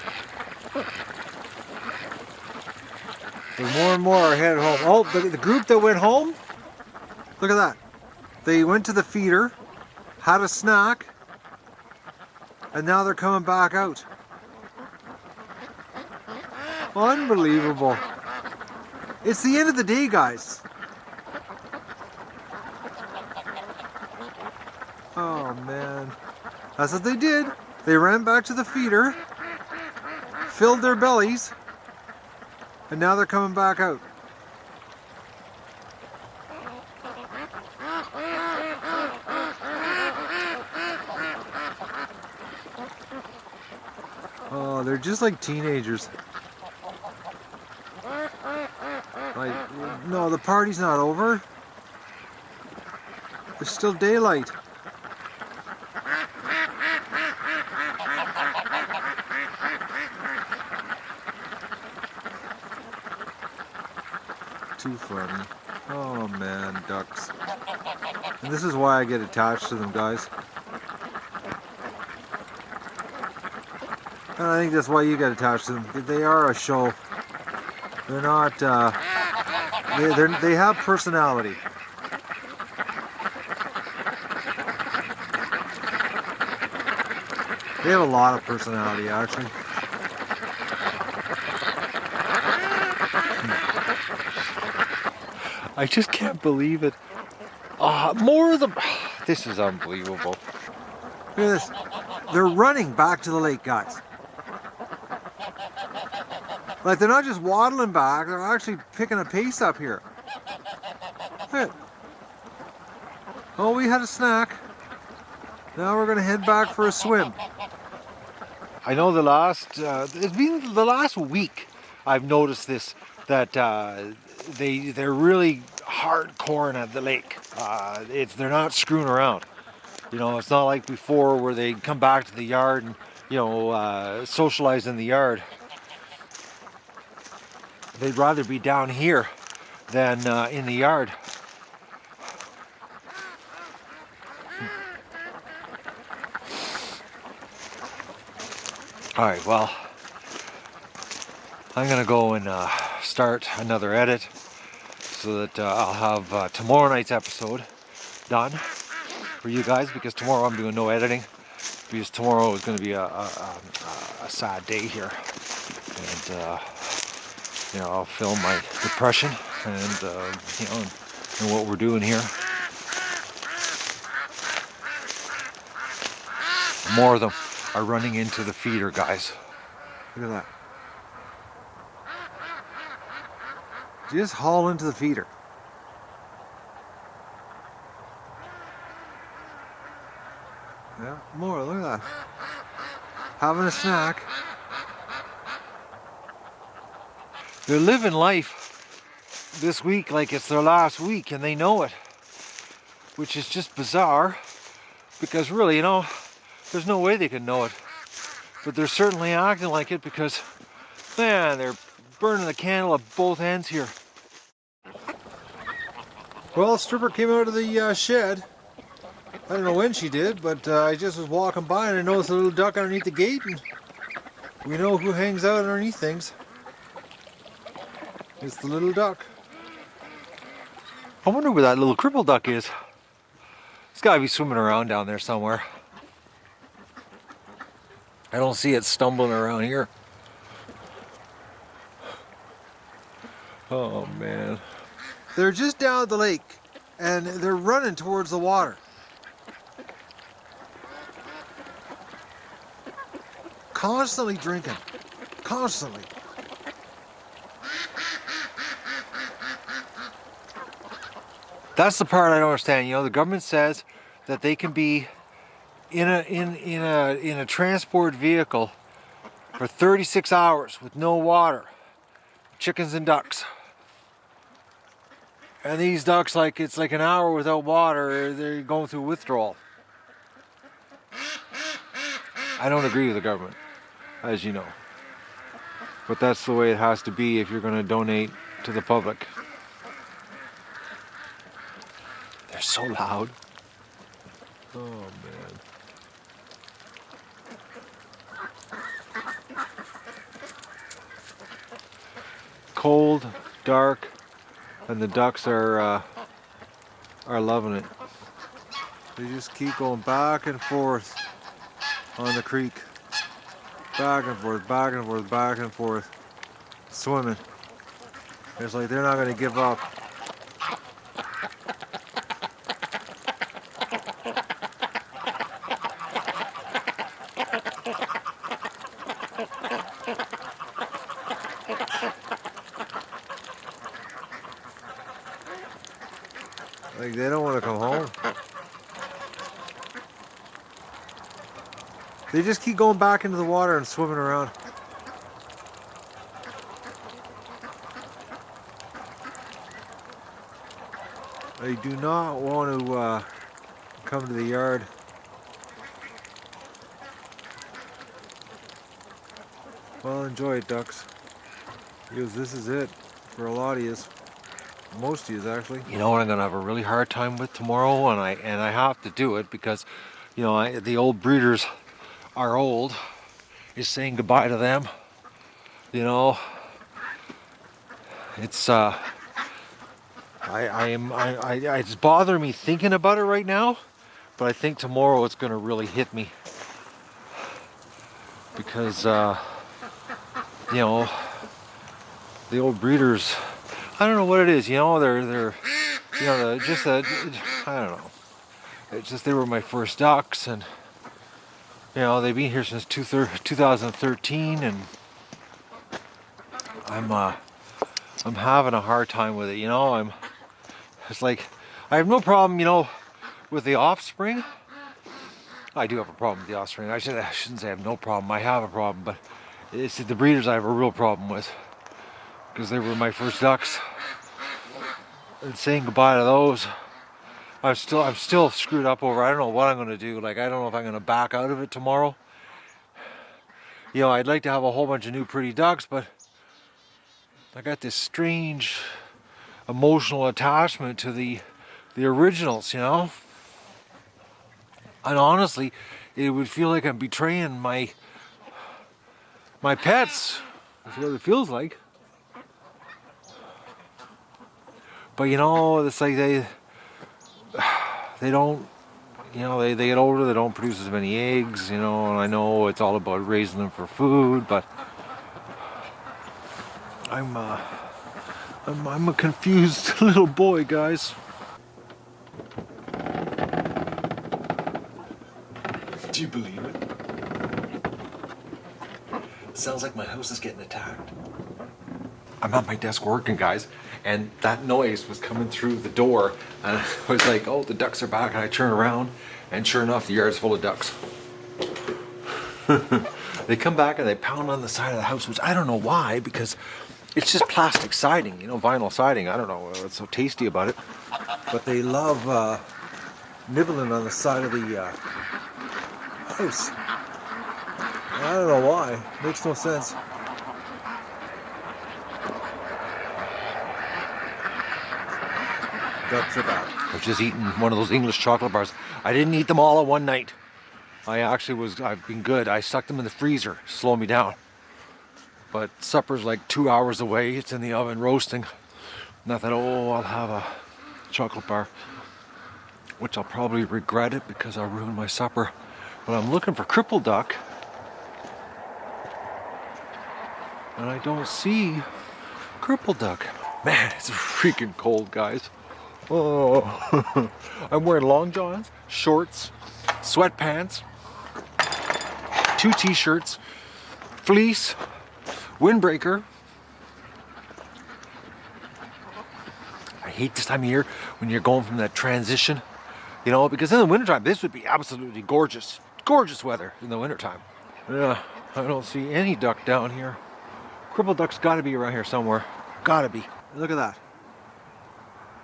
And more and more are headed home. Oh, the group that went home, look at that. They went to the feeder, had a snack, and now they're coming back out. Unbelievable. It's the end of the day, guys. Oh man, that's what they did. They ran back to the feeder, filled their bellies, and now they're coming back out. Oh, they're just like teenagers. Like, no, the party's not over. There's still daylight. Too funny. Oh man, ducks. And this is why I get attached to them, guys. And I think that's why you get attached to them. They are a show. They're not, they have personality. They have a lot of personality, actually. I just can't believe it. More of them. This is unbelievable. Look at this. They're running back to the lake, guys. Like, they're not just waddling back, they're actually picking a pace up here. Look. Oh, we had a snack. Now we're going to head back for a swim. I know it's been the last week I've noticed this, that they're really hardcore at the lake. They're not screwing around. You know, it's not like before where they come back to the yard and, you know, socialize in the yard. They'd rather be down here than in the yard. All right, well, I'm gonna go and start another edit so that I'll have tomorrow night's episode done for you guys, because tomorrow I'm doing no editing, because tomorrow is going to be a sad day here, and you know, I'll film my depression and you know, and what we're doing here. More of them are running into the feeder, guys. Look at that. Just haul into the feeder. Yeah, more, look at that. Having a snack. They're living life. this week like it's their last week, and they know it, which is just bizarre, because really, you know, there's no way they can know it, but they're certainly acting like it, because man, they're burning the candle at both ends here. Well, Stripper came out of the shed. I don't know when she did, but I just was walking by and I noticed a little duck underneath the gate, and we know who hangs out underneath things. It's the little duck. I wonder where that little cripple duck is. It's gotta be swimming around down there somewhere. I don't see it stumbling around here. Oh man. They're just down at the lake and they're running towards the water. Constantly drinking. Constantly. That's the part I don't understand. You know, the government says that they can be in a transport vehicle for 36 hours with no water. Chickens and ducks. And these ducks, like it's like an hour without water, they're going through withdrawal. I don't agree with the government, as you know. But that's the way it has to be if you're going to donate to the public. They're so loud. Oh man. Cold, dark, and the ducks are loving it. They just keep going back and forth on the creek. Back and forth, back and forth, back and forth. Swimming. It's like they're not going to give up. Like they don't want to come home. They just keep going back into the water and swimming around. They do not want to come to the yard. Well, enjoy it, ducks. Because this is it for a lot of yous. Most of yous, actually. You know what I'm going to have a really hard time with tomorrow, and I have to do it because, you know, the old breeders are old. Is saying goodbye to them. You know, it's it's bothering me thinking about it right now, but I think tomorrow it's going to really hit me because you know, the old breeders, I don't know what it is, you know, they're you know, I don't know, it's just they were my first ducks, and you know, they've been here since 2013, and I'm having a hard time with it, you know. It's like, I have no problem, you know, with the offspring. I do have a problem with the offspring. I shouldn't say I have no problem. I have a problem, but it's the breeders I have a real problem with, because they were my first ducks. And saying goodbye to those, I'm still screwed up over. I don't know what I'm going to do. Like, I don't know if I'm going to back out of it tomorrow. You know, I'd like to have a whole bunch of new pretty ducks, but I got this strange emotional attachment to the originals, you know. And honestly, it would feel like I'm betraying my pets. That's what it feels like. But you know, it's like they don't, you know, they get older, they don't produce as many eggs, you know, and I know it's all about raising them for food, but I'm a confused little boy, guys. Do you believe it? Sounds like my house is getting attacked. I'm at my desk working, guys, and that noise was coming through the door, and I was like, oh, the ducks are back, and I turn around, and sure enough, the yard's full of ducks. They come back and they pound on the side of the house, which I don't know why, because It's just plastic siding, you know, vinyl siding. I don't know what's so tasty about it. But they love nibbling on the side of the house. I don't know why. Makes no sense. Ducks are back. I was just eating one of those English chocolate bars. I didn't eat them all in one night. I've been good. I stuck them in the freezer, slow me down. But supper's like 2 hours away. It's in the oven roasting. And I thought, oh, I'll have a chocolate bar, which I'll probably regret it because I'll ruin my supper. But I'm looking for cripple duck, and I don't see cripple duck. Man, it's freaking cold, guys. Oh, I'm wearing long johns, shorts, sweatpants, 2 t-shirts, fleece, windbreaker. I hate this time of year when you're going from that transition, you know, because in the wintertime, this would be absolutely gorgeous. Gorgeous weather in the wintertime. Yeah, I don't see any duck down here. Cripple duck's gotta be around here somewhere. Gotta be. Look at that.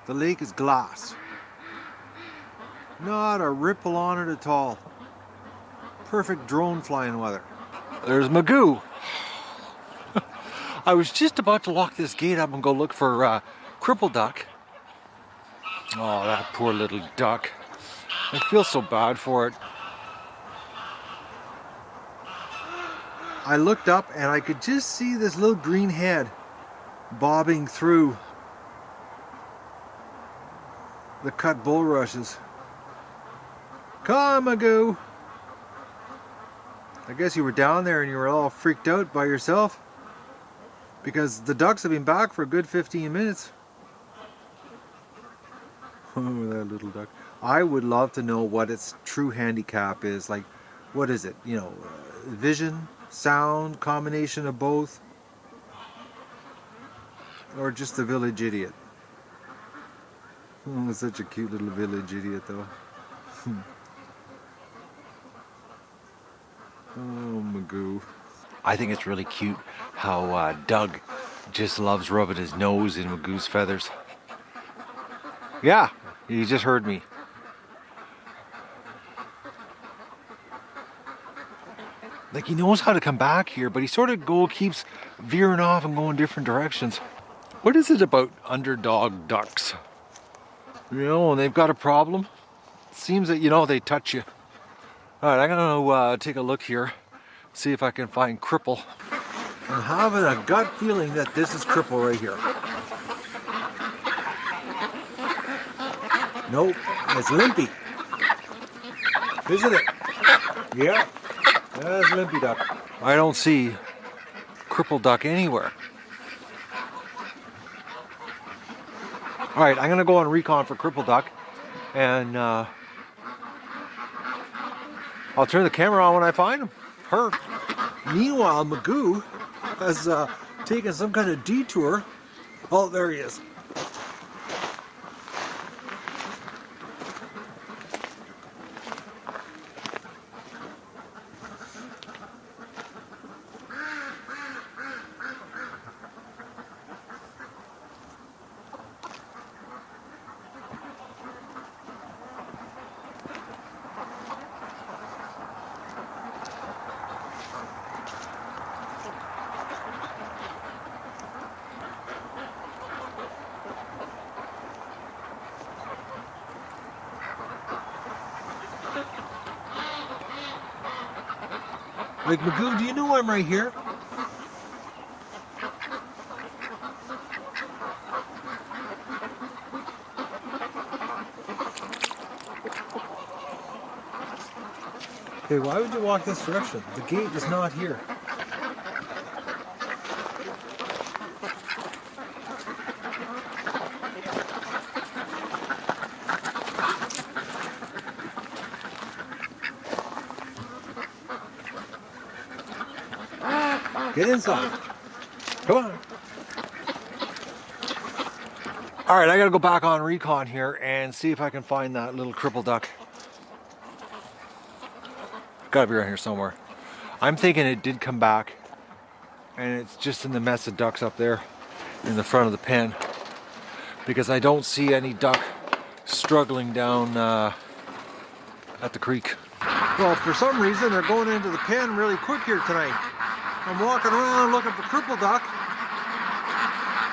The lake is glass. Not a ripple on it at all. Perfect drone flying weather. There's Magoo. I was just about to lock this gate up and go look for cripple duck. Oh, that poor little duck. I feel so bad for it. I looked up and I could just see this little green head bobbing through the cut bulrushes. Come, Magoo. I guess you were down there and you were all freaked out by yourself because the ducks have been back for a good 15 minutes. Oh, that little duck. I would love to know what its true handicap is. Like, what is it? You know, vision, sound, combination of both? Or just a village idiot? Oh, such a cute little village idiot, though. Oh, Magoo. I think it's really cute how Doug just loves rubbing his nose in Magoo's feathers. Yeah, you just heard me. Like, he knows how to come back here, but he sort of keeps veering off and going different directions. What is it about underdog ducks? You know, when they've got a problem, it seems that, you know, they touch you. All right, I'm gonna take a look here, see if I can find cripple. I'm having a gut feeling that this is cripple right here. Nope, it's Limpy. Isn't it? Yeah, that's Limpy duck. I don't see cripple duck anywhere. All right, I'm gonna go on recon for cripple duck, and I'll turn the camera on when I find her. Meanwhile, Magoo has taken some kind of detour. Oh, there he is. Like, Magoo, do you know I'm right here? Okay, why would you walk this direction? The gate is not here. Get inside. Come on. All right, I gotta go back on recon here and see if I can find that little cripple duck. Gotta be around here somewhere. I'm thinking it did come back and it's just in the mess of ducks up there. in the front of the pen because I don't see any duck struggling down at the creek. Well, for some reason they're going into the pen really quick here tonight. I'm walking around looking for cripple duck,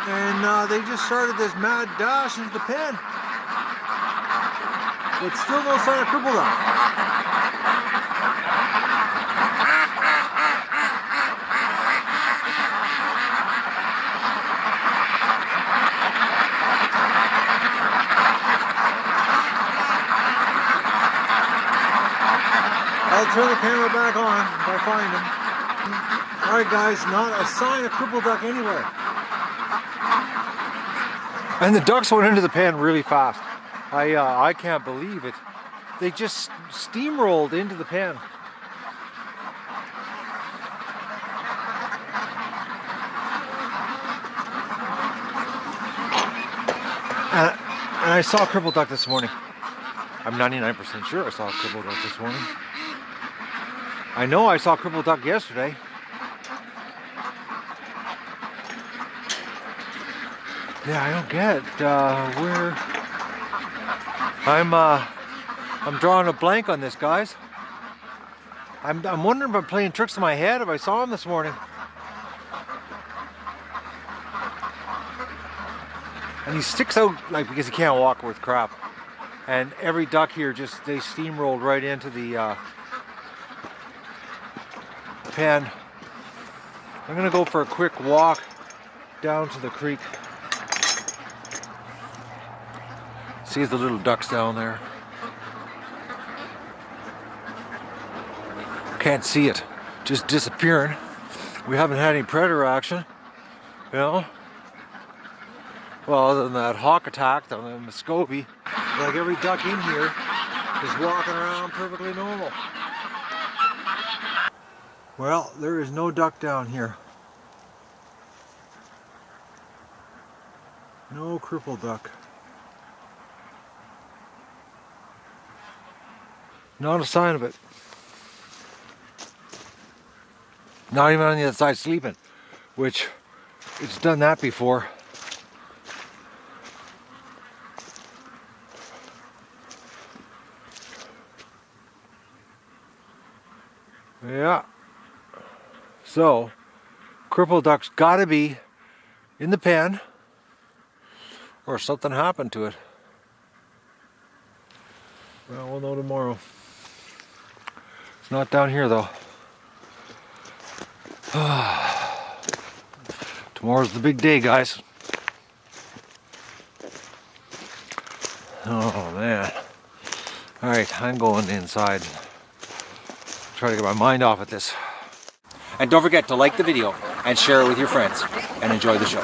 and they just started this mad dash into the pen. But still no sign of cripple duck. I'll turn the camera back on if I find him. Alright guys, not a sign of cripple duck anywhere. And the ducks went into the pen really fast. I can't believe it. They just steamrolled into the pen. And I saw cripple duck this morning. I'm 99% sure I saw cripple duck this morning. I know I saw cripple duck yesterday. Yeah, I don't get where. I'm drawing a blank on this, guys. I'm wondering if I'm playing tricks in my head if I saw him this morning. And he sticks out like because he can't walk worth crap. And every duck here just they steamrolled right into the pen. I'm gonna go for a quick walk down to the creek. See the little ducks down there. Can't see it, just disappearing. We haven't had any predator action, you know. Well, other than that hawk attack on the Muscovy, like every duck in here is walking around perfectly normal. Well, there is no duck down here. No cripple duck. Not a sign of it. Not even on the other side sleeping, which it's done that before. Yeah. So, cripple duck's gotta be in the pen or something happened to it. Well, we'll know tomorrow. It's not down here though. Tomorrow's the big day, guys. Oh man. Alright, I'm going inside. Try to get my mind off of this. And don't forget to like the video and share it with your friends and enjoy the show.